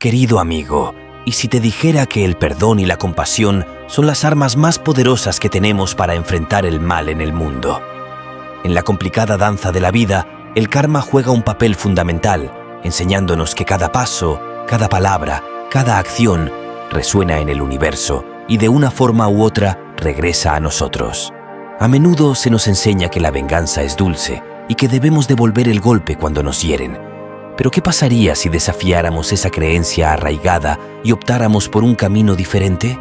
Querido amigo, ¿y si te dijera que el perdón y la compasión son las armas más poderosas que tenemos para enfrentar el mal en el mundo? En la complicada danza de la vida, el karma juega un papel fundamental, enseñándonos que cada paso, cada palabra, cada acción resuena en el universo y de una forma u otra regresa a nosotros. A menudo se nos enseña que la venganza es dulce y que debemos devolver el golpe cuando nos hieren. Pero ¿qué pasaría si desafiáramos esa creencia arraigada y optáramos por un camino diferente?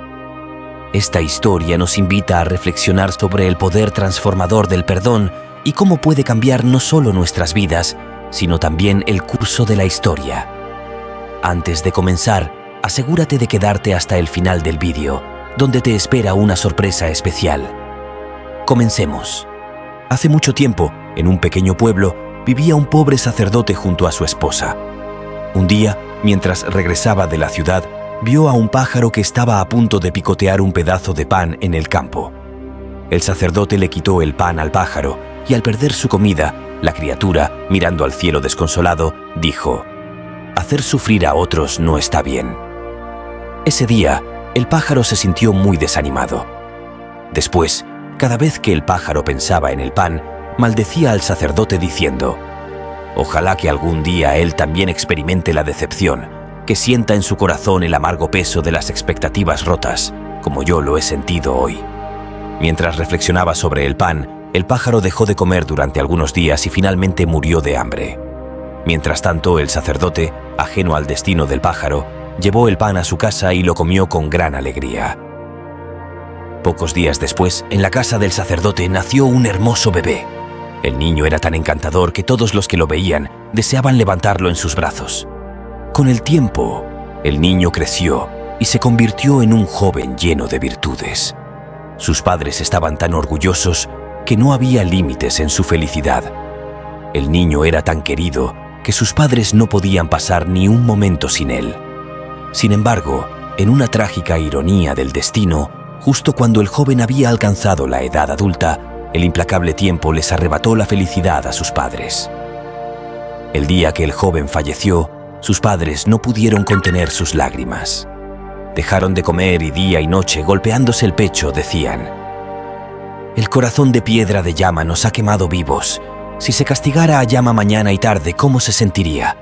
Esta historia nos invita a reflexionar sobre el poder transformador del perdón y cómo puede cambiar no solo nuestras vidas, sino también el curso de la historia. Antes de comenzar, asegúrate de quedarte hasta el final del vídeo, donde te espera una sorpresa especial. Comencemos. Hace mucho tiempo, en un pequeño pueblo, vivía un pobre sacerdote junto a su esposa. Un día, mientras regresaba de la ciudad, vio a un pájaro que estaba a punto de picotear un pedazo de pan en el campo. El sacerdote le quitó el pan al pájaro y al perder su comida, la criatura, mirando al cielo desconsolado, dijo: «Hacer sufrir a otros no está bien». Ese día, el pájaro se sintió muy desanimado. Después, cada vez que el pájaro pensaba en el pan, maldecía al sacerdote diciendo: «Ojalá que algún día él también experimente la decepción, que sienta en su corazón el amargo peso de las expectativas rotas, como yo lo he sentido hoy». Mientras reflexionaba sobre el pan, el pájaro dejó de comer durante algunos días y finalmente murió de hambre. Mientras tanto, el sacerdote, ajeno al destino del pájaro, llevó el pan a su casa y lo comió con gran alegría. Pocos días después, en la casa del sacerdote nació un hermoso bebé. El niño era tan encantador que todos los que lo veían deseaban levantarlo en sus brazos. Con el tiempo, el niño creció y se convirtió en un joven lleno de virtudes. Sus padres estaban tan orgullosos que no había límites en su felicidad. El niño era tan querido que sus padres no podían pasar ni un momento sin él. Sin embargo, en una trágica ironía del destino, justo cuando el joven había alcanzado la edad adulta, el implacable tiempo les arrebató la felicidad a sus padres. El día que el joven falleció, sus padres no pudieron contener sus lágrimas. Dejaron de comer y día y noche, golpeándose el pecho, decían: «El corazón de piedra de llama nos ha quemado vivos. Si se castigara a llama mañana y tarde, ¿cómo se sentiría?».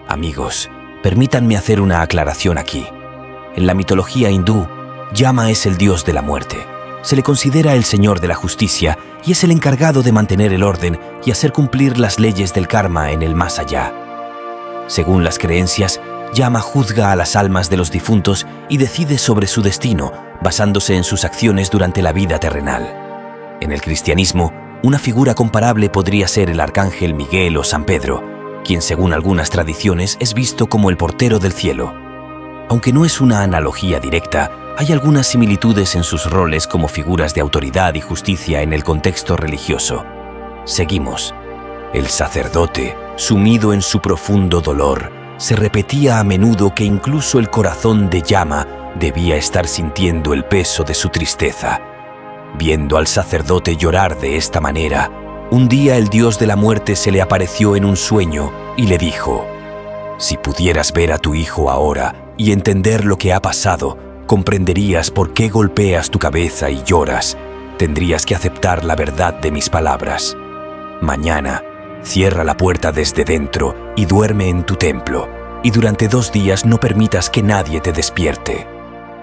Amigos, permítanme hacer una aclaración aquí. En la mitología hindú, Yama es el dios de la muerte. Se le considera el señor de la justicia y es el encargado de mantener el orden y hacer cumplir las leyes del karma en el más allá. Según las creencias, Yama juzga a las almas de los difuntos y decide sobre su destino, basándose en sus acciones durante la vida terrenal. En el cristianismo, una figura comparable podría ser el arcángel Miguel o San Pedro, quien según algunas tradiciones es visto como el portero del cielo. Aunque no es una analogía directa, hay algunas similitudes en sus roles como figuras de autoridad y justicia en el contexto religioso. Seguimos. El sacerdote, sumido en su profundo dolor, se repetía a menudo que incluso el corazón de llama debía estar sintiendo el peso de su tristeza. Viendo al sacerdote llorar de esta manera, un día el dios de la muerte se le apareció en un sueño y le dijo: «Si pudieras ver a tu hijo ahora y entender lo que ha pasado, comprenderías por qué golpeas tu cabeza y lloras. Tendrías que aceptar la verdad de mis palabras. Mañana, cierra la puerta desde dentro y duerme en tu templo, y durante 2 días no permitas que nadie te despierte».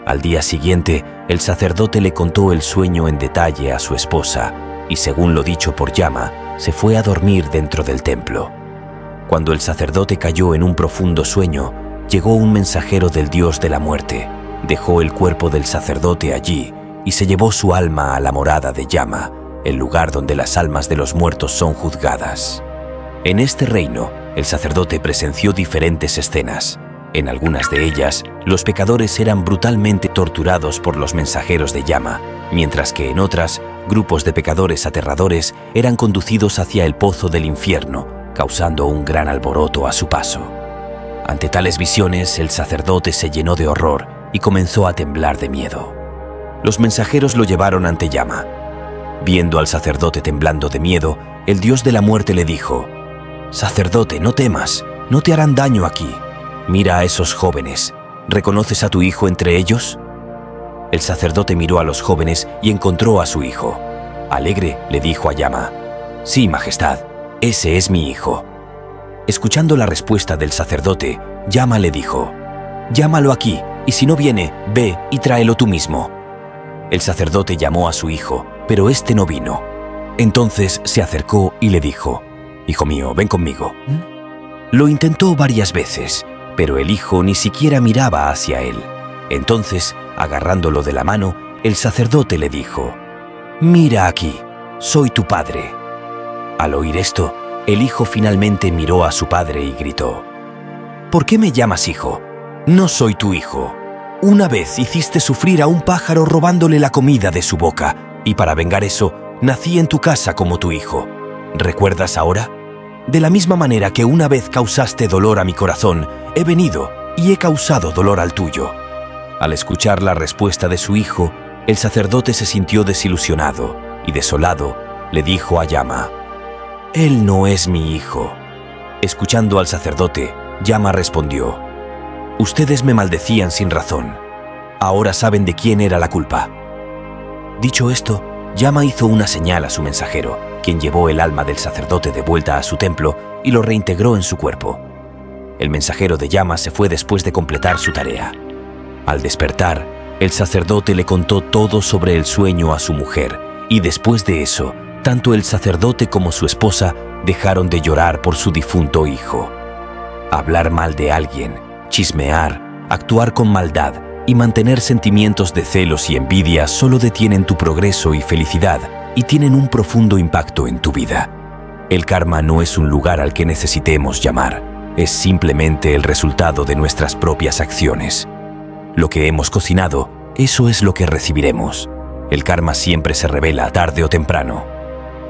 Al día siguiente, el sacerdote le contó el sueño en detalle a su esposa, y según lo dicho por Yama, se fue a dormir dentro del templo. Cuando el sacerdote cayó en un profundo sueño, llegó un mensajero del dios de la muerte, dejó el cuerpo del sacerdote allí y se llevó su alma a la morada de Yama, el lugar donde las almas de los muertos son juzgadas. En este reino, el sacerdote presenció diferentes escenas. En algunas de ellas, los pecadores eran brutalmente torturados por los mensajeros de Yama, mientras que en otras, grupos de pecadores aterradores eran conducidos hacia el pozo del infierno, causando un gran alboroto a su paso. Ante tales visiones, el sacerdote se llenó de horror y comenzó a temblar de miedo. Los mensajeros lo llevaron ante Yama. Viendo al sacerdote temblando de miedo, el dios de la muerte le dijo: «Sacerdote, no temas, no te harán daño aquí. Mira a esos jóvenes. ¿Reconoces a tu hijo entre ellos? El sacerdote miró a los jóvenes y encontró a su hijo. Alegre, le dijo a Yama: «Sí, Majestad, ese es mi hijo». Escuchando la respuesta del sacerdote, Yama le dijo: «Llámalo aquí, y si no viene, ve y tráelo tú mismo». El sacerdote llamó a su hijo, pero éste no vino. Entonces se acercó y le dijo: «Hijo mío, ven conmigo». Lo intentó varias veces, pero el hijo ni siquiera miraba hacia él. Entonces, agarrándolo de la mano, el sacerdote le dijo: «Mira aquí, soy tu padre». Al oír esto, el hijo finalmente miró a su padre y gritó: «¿Por qué me llamas hijo? No soy tu hijo. Una vez hiciste sufrir a un pájaro robándole la comida de su boca, y para vengar eso, nací en tu casa como tu hijo. ¿Recuerdas ahora? De la misma manera que una vez causaste dolor a mi corazón, he venido y he causado dolor al tuyo». Al escuchar la respuesta de su hijo, el sacerdote se sintió desilusionado y desolado le dijo a Yama: «Él no es mi hijo». Escuchando al sacerdote, Yama respondió: «Ustedes me maldecían sin razón. Ahora saben de quién era la culpa». Dicho esto, Yama hizo una señal a su mensajero, quien llevó el alma del sacerdote de vuelta a su templo y lo reintegró en su cuerpo. El mensajero de Yama se fue después de completar su tarea. Al despertar, el sacerdote le contó todo sobre el sueño a su mujer, y después de eso, tanto el sacerdote como su esposa dejaron de llorar por su difunto hijo. Hablar mal de alguien, chismear, actuar con maldad y mantener sentimientos de celos y envidia solo detienen tu progreso y felicidad y tienen un profundo impacto en tu vida. El karma no es un lugar al que necesitemos llamar, es simplemente el resultado de nuestras propias acciones. Lo que hemos cocinado, eso es lo que recibiremos. El karma siempre se revela tarde o temprano.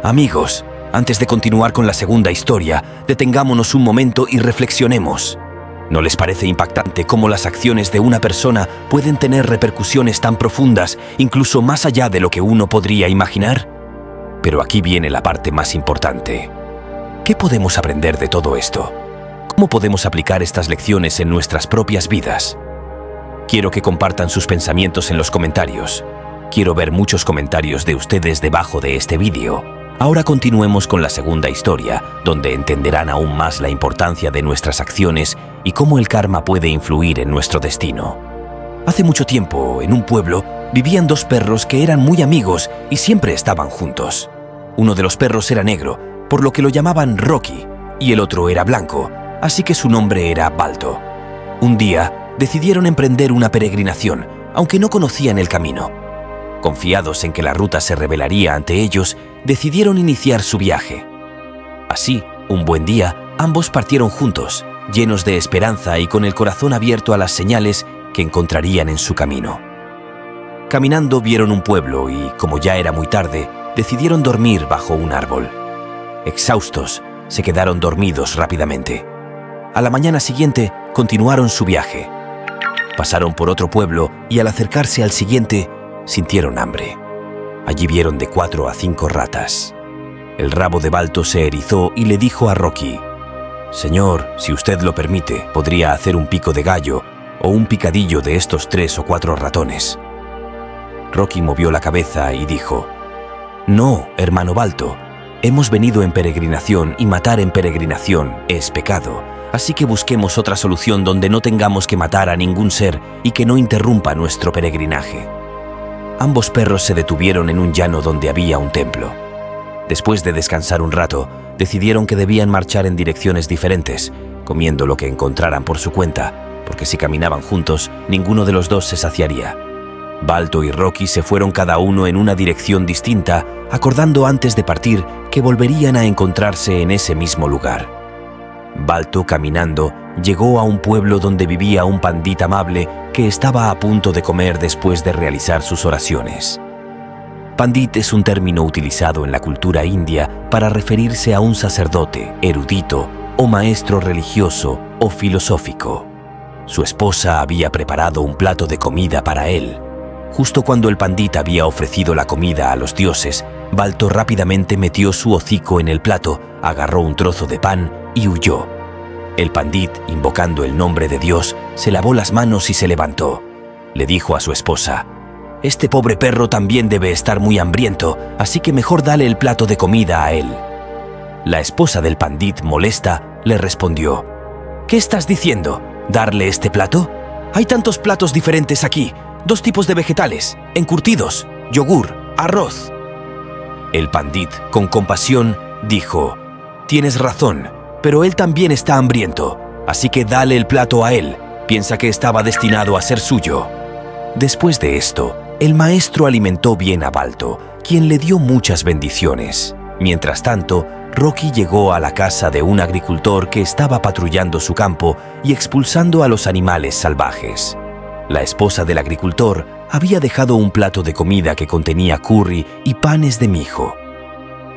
Amigos, antes de continuar con la segunda historia, detengámonos un momento y reflexionemos. ¿No les parece impactante cómo las acciones de una persona pueden tener repercusiones tan profundas, incluso más allá de lo que uno podría imaginar? Pero aquí viene la parte más importante. ¿Qué podemos aprender de todo esto? ¿Cómo podemos aplicar estas lecciones en nuestras propias vidas? Quiero que compartan sus pensamientos en los comentarios. Quiero ver muchos comentarios de ustedes debajo de este vídeo. Ahora continuemos con la segunda historia, donde entenderán aún más la importancia de nuestras acciones y cómo el karma puede influir en nuestro destino. Hace mucho tiempo, en un pueblo, vivían dos perros que eran muy amigos y siempre estaban juntos. Uno de los perros era negro, por lo que lo llamaban Rocky, y el otro era blanco, así que su nombre era Balto. Un día, decidieron emprender una peregrinación, aunque no conocían el camino. Confiados en que la ruta se revelaría ante ellos, decidieron iniciar su viaje. Así, un buen día, ambos partieron juntos, llenos de esperanza y con el corazón abierto a las señales que encontrarían en su camino. Caminando vieron un pueblo y, como ya era muy tarde, decidieron dormir bajo un árbol. Exhaustos, se quedaron dormidos rápidamente. A la mañana siguiente, continuaron su viaje. Pasaron por otro pueblo y al acercarse al siguiente, sintieron hambre. Allí vieron de 4 a 5 ratas. El rabo de Balto se erizó y le dijo a Rocky: «Señor, si usted lo permite, podría hacer un pico de gallo o un picadillo de estos 3 o 4 ratones». Rocky movió la cabeza y dijo: «No, hermano Balto, hemos venido en peregrinación y matar en peregrinación es pecado. Así que busquemos otra solución donde no tengamos que matar a ningún ser y que no interrumpa nuestro peregrinaje». Ambos perros se detuvieron en un llano donde había un templo. Después de descansar un rato, decidieron que debían marchar en direcciones diferentes, comiendo lo que encontraran por su cuenta, porque si caminaban juntos, ninguno de los dos se saciaría. Balto y Rocky se fueron cada uno en una dirección distinta, acordando antes de partir que volverían a encontrarse en ese mismo lugar. Balto, caminando, llegó a un pueblo donde vivía un pandita amable que estaba a punto de comer después de realizar sus oraciones. Pandit es un término utilizado en la cultura india para referirse a un sacerdote, erudito o maestro religioso o filosófico. Su esposa había preparado un plato de comida para él. Justo cuando el pandita había ofrecido la comida a los dioses, Balto rápidamente metió su hocico en el plato, agarró un trozo de pan y huyó. El pandit, invocando el nombre de Dios, se lavó las manos y se levantó. Le dijo a su esposa: «Este pobre perro también debe estar muy hambriento, así que mejor dale el plato de comida a él». La esposa del pandit, molesta, le respondió: «¿Qué estás diciendo? ¿Darle este plato? Hay tantos platos diferentes aquí, 2 tipos de vegetales, encurtidos, yogur, arroz». El pandit, con compasión, dijo: «Tienes razón, pero él también está hambriento, así que dale el plato a él. Piensa que estaba destinado a ser suyo». Después de esto, el maestro alimentó bien a Balto, quien le dio muchas bendiciones. Mientras tanto, Rocky llegó a la casa de un agricultor que estaba patrullando su campo y expulsando a los animales salvajes. La esposa del agricultor había dejado un plato de comida que contenía curry y panes de mijo.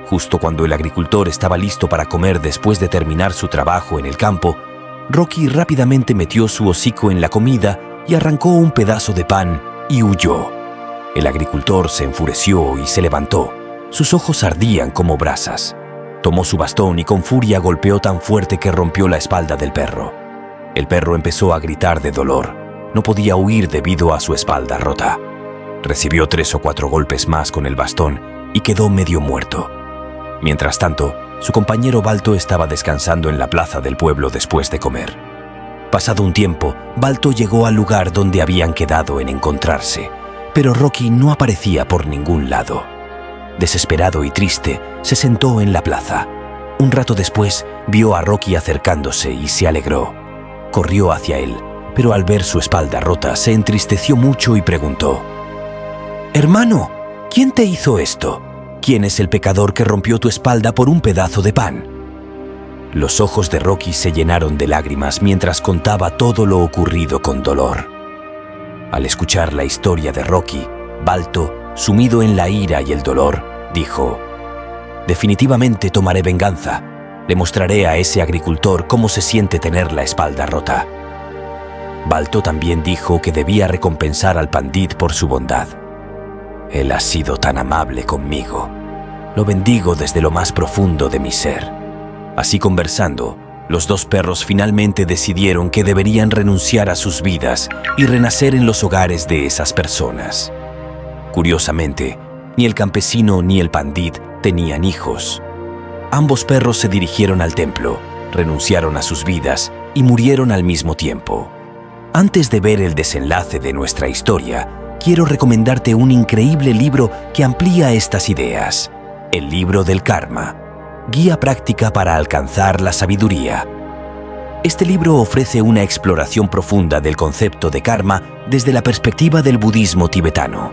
Justo cuando el agricultor estaba listo para comer después de terminar su trabajo en el campo, Rocky rápidamente metió su hocico en la comida y arrancó un pedazo de pan y huyó. El agricultor se enfureció y se levantó. Sus ojos ardían como brasas. Tomó su bastón y con furia golpeó tan fuerte que rompió la espalda del perro. El perro empezó a gritar de dolor. No podía huir debido a su espalda rota. Recibió 3 o 4 golpes más con el bastón y quedó medio muerto. Mientras tanto, su compañero Balto estaba descansando en la plaza del pueblo después de comer. Pasado un tiempo, Balto llegó al lugar donde habían quedado en encontrarse, pero Rocky no aparecía por ningún lado. Desesperado y triste, se sentó en la plaza. Un rato después, vio a Rocky acercándose y se alegró. Corrió hacia él, pero al ver su espalda rota, se entristeció mucho y preguntó: «Hermano, ¿quién te hizo esto? ¿Quién es el pecador que rompió tu espalda por un pedazo de pan?». Los ojos de Rocky se llenaron de lágrimas mientras contaba todo lo ocurrido con dolor. Al escuchar la historia de Rocky, Balto, sumido en la ira y el dolor, dijo: «Definitivamente tomaré venganza. Le mostraré a ese agricultor cómo se siente tener la espalda rota». Balto también dijo que debía recompensar al pandit por su bondad. «Él ha sido tan amable conmigo. Lo bendigo desde lo más profundo de mi ser». Así conversando, los 2 perros finalmente decidieron que deberían renunciar a sus vidas y renacer en los hogares de esas personas. Curiosamente, ni el campesino ni el pandit tenían hijos. Ambos perros se dirigieron al templo, renunciaron a sus vidas y murieron al mismo tiempo. Antes de ver el desenlace de nuestra historia, quiero recomendarte un increíble libro que amplía estas ideas: El libro del karma, guía práctica para alcanzar la sabiduría. Este libro ofrece una exploración profunda del concepto de karma desde la perspectiva del budismo tibetano.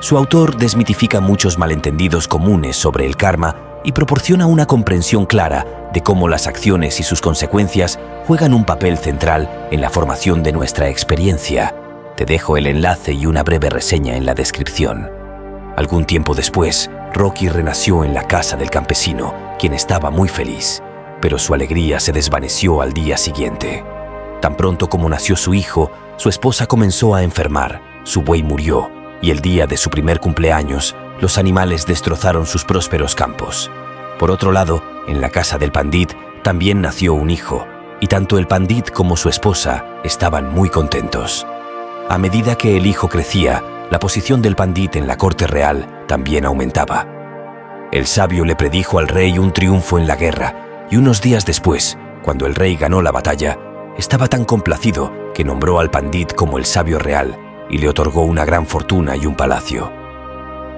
Su autor desmitifica muchos malentendidos comunes sobre el karma y proporciona una comprensión clara de cómo las acciones y sus consecuencias juegan un papel central en la formación de nuestra experiencia. Te dejo el enlace y una breve reseña en la descripción. Algún tiempo después, Rocky renació en la casa del campesino, quien estaba muy feliz, pero su alegría se desvaneció al día siguiente. Tan pronto como nació su hijo, su esposa comenzó a enfermar, su buey murió, y el día de su primer cumpleaños, los animales destrozaron sus prósperos campos. Por otro lado, en la casa del pandit también nació un hijo, y tanto el pandit como su esposa estaban muy contentos. A medida que el hijo crecía, la posición del pandit en la corte real también aumentaba. El sabio le predijo al rey un triunfo en la guerra, y unos días después, cuando el rey ganó la batalla, estaba tan complacido que nombró al pandit como el sabio real y le otorgó una gran fortuna y un palacio.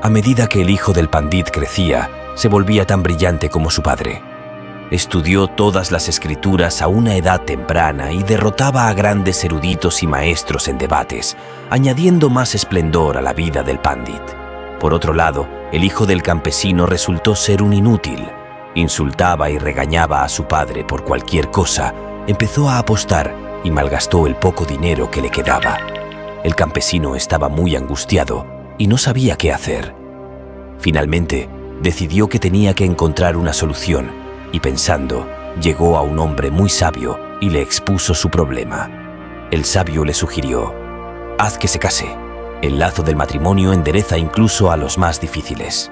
A medida que el hijo del pandit crecía, se volvía tan brillante como su padre. Estudió todas las escrituras a una edad temprana y derrotaba a grandes eruditos y maestros en debates, añadiendo más esplendor a la vida del pandit. Por otro lado, el hijo del campesino resultó ser un inútil. Insultaba y regañaba a su padre por cualquier cosa, empezó a apostar y malgastó el poco dinero que le quedaba. El campesino estaba muy angustiado y no sabía qué hacer. Finalmente, decidió que tenía que encontrar una solución y pensando, llegó a un hombre muy sabio y le expuso su problema. El sabio le sugirió: «Haz que se case. El lazo del matrimonio endereza incluso a los más difíciles».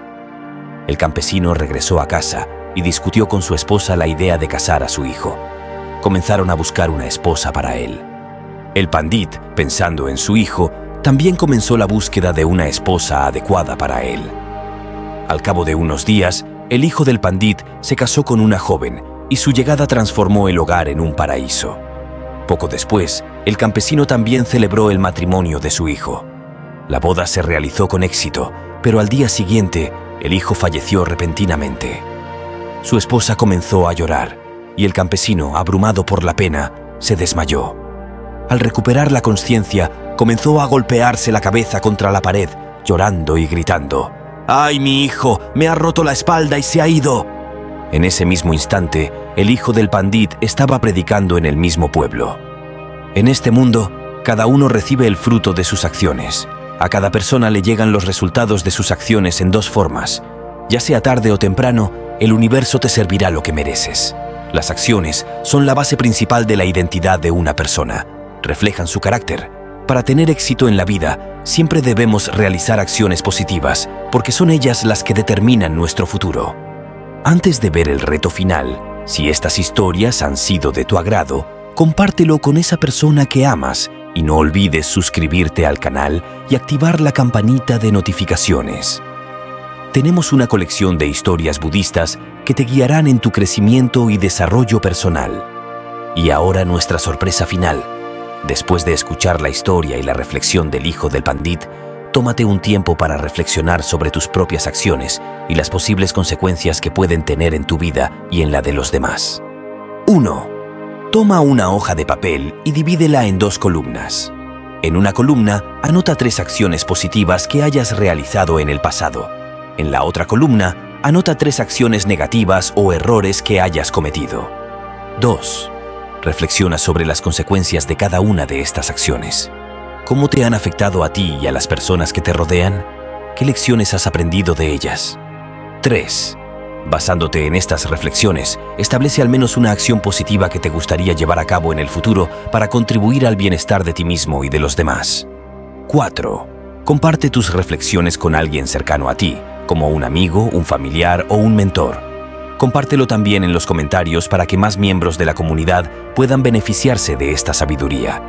El campesino regresó a casa y discutió con su esposa la idea de casar a su hijo. comenzaron a buscar una esposa para él. El pandit, pensando en su hijo, también comenzó la búsqueda de una esposa adecuada para él. Al cabo de unos días, el hijo del pandit se casó con una joven y su llegada transformó el hogar en un paraíso. Poco después, el campesino también celebró el matrimonio de su hijo. La boda se realizó con éxito, pero al día siguiente, el hijo falleció repentinamente. Su esposa comenzó a llorar y el campesino, abrumado por la pena, se desmayó. Al recuperar la consciencia, comenzó a golpearse la cabeza contra la pared, llorando y gritando: ¡Ay, mi hijo! ¡Me ha roto la espalda y se ha ido! En ese mismo instante, el hijo del pandit estaba predicando en el mismo pueblo. En este mundo, cada uno recibe el fruto de sus acciones. A cada persona le llegan los resultados de sus acciones en dos formas. Ya sea tarde o temprano, el universo te servirá lo que mereces. Las acciones son la base principal de la identidad de una persona. Reflejan su carácter. Para tener éxito en la vida, siempre debemos realizar acciones positivas, porque son ellas las que determinan nuestro futuro. Antes de ver el reto final, si estas historias han sido de tu agrado, compártelo con esa persona que amas y no olvides suscribirte al canal y activar la campanita de notificaciones. Tenemos una colección de historias budistas que te guiarán en tu crecimiento y desarrollo personal. Y ahora nuestra sorpresa final. Después de escuchar la historia y la reflexión del hijo del pandit, tómate un tiempo para reflexionar sobre tus propias acciones y las posibles consecuencias que pueden tener en tu vida y en la de los demás. 1. Toma una hoja de papel y divídela en 2 columnas. En una columna, anota 3 acciones positivas que hayas realizado en el pasado. En la otra columna, anota 3 acciones negativas o errores que hayas cometido. 2. Reflexiona sobre las consecuencias de cada una de estas acciones. ¿Cómo te han afectado a ti y a las personas que te rodean? ¿Qué lecciones has aprendido de ellas? 3. Basándote en estas reflexiones, establece al menos una acción positiva que te gustaría llevar a cabo en el futuro para contribuir al bienestar de ti mismo y de los demás. 4. Comparte tus reflexiones con alguien cercano a ti, como un amigo, un familiar o un mentor. Compártelo también en los comentarios para que más miembros de la comunidad puedan beneficiarse de esta sabiduría.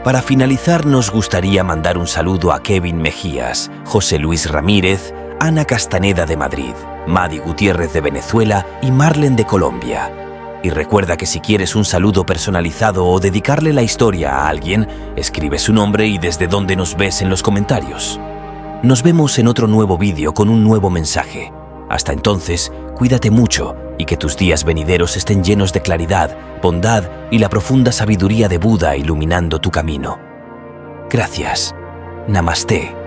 Para finalizar, nos gustaría mandar un saludo a Kevin Mejías, José Luis Ramírez, Ana Castaneda de Madrid, Madi Gutiérrez de Venezuela y Marlen de Colombia. Y recuerda que si quieres un saludo personalizado o dedicarle la historia a alguien, escribe su nombre y desde dónde nos ves en los comentarios. Nos vemos en otro nuevo vídeo con un nuevo mensaje. Hasta entonces, cuídate mucho y que tus días venideros estén llenos de claridad, bondad y la profunda sabiduría de Buda iluminando tu camino. Gracias. Namaste.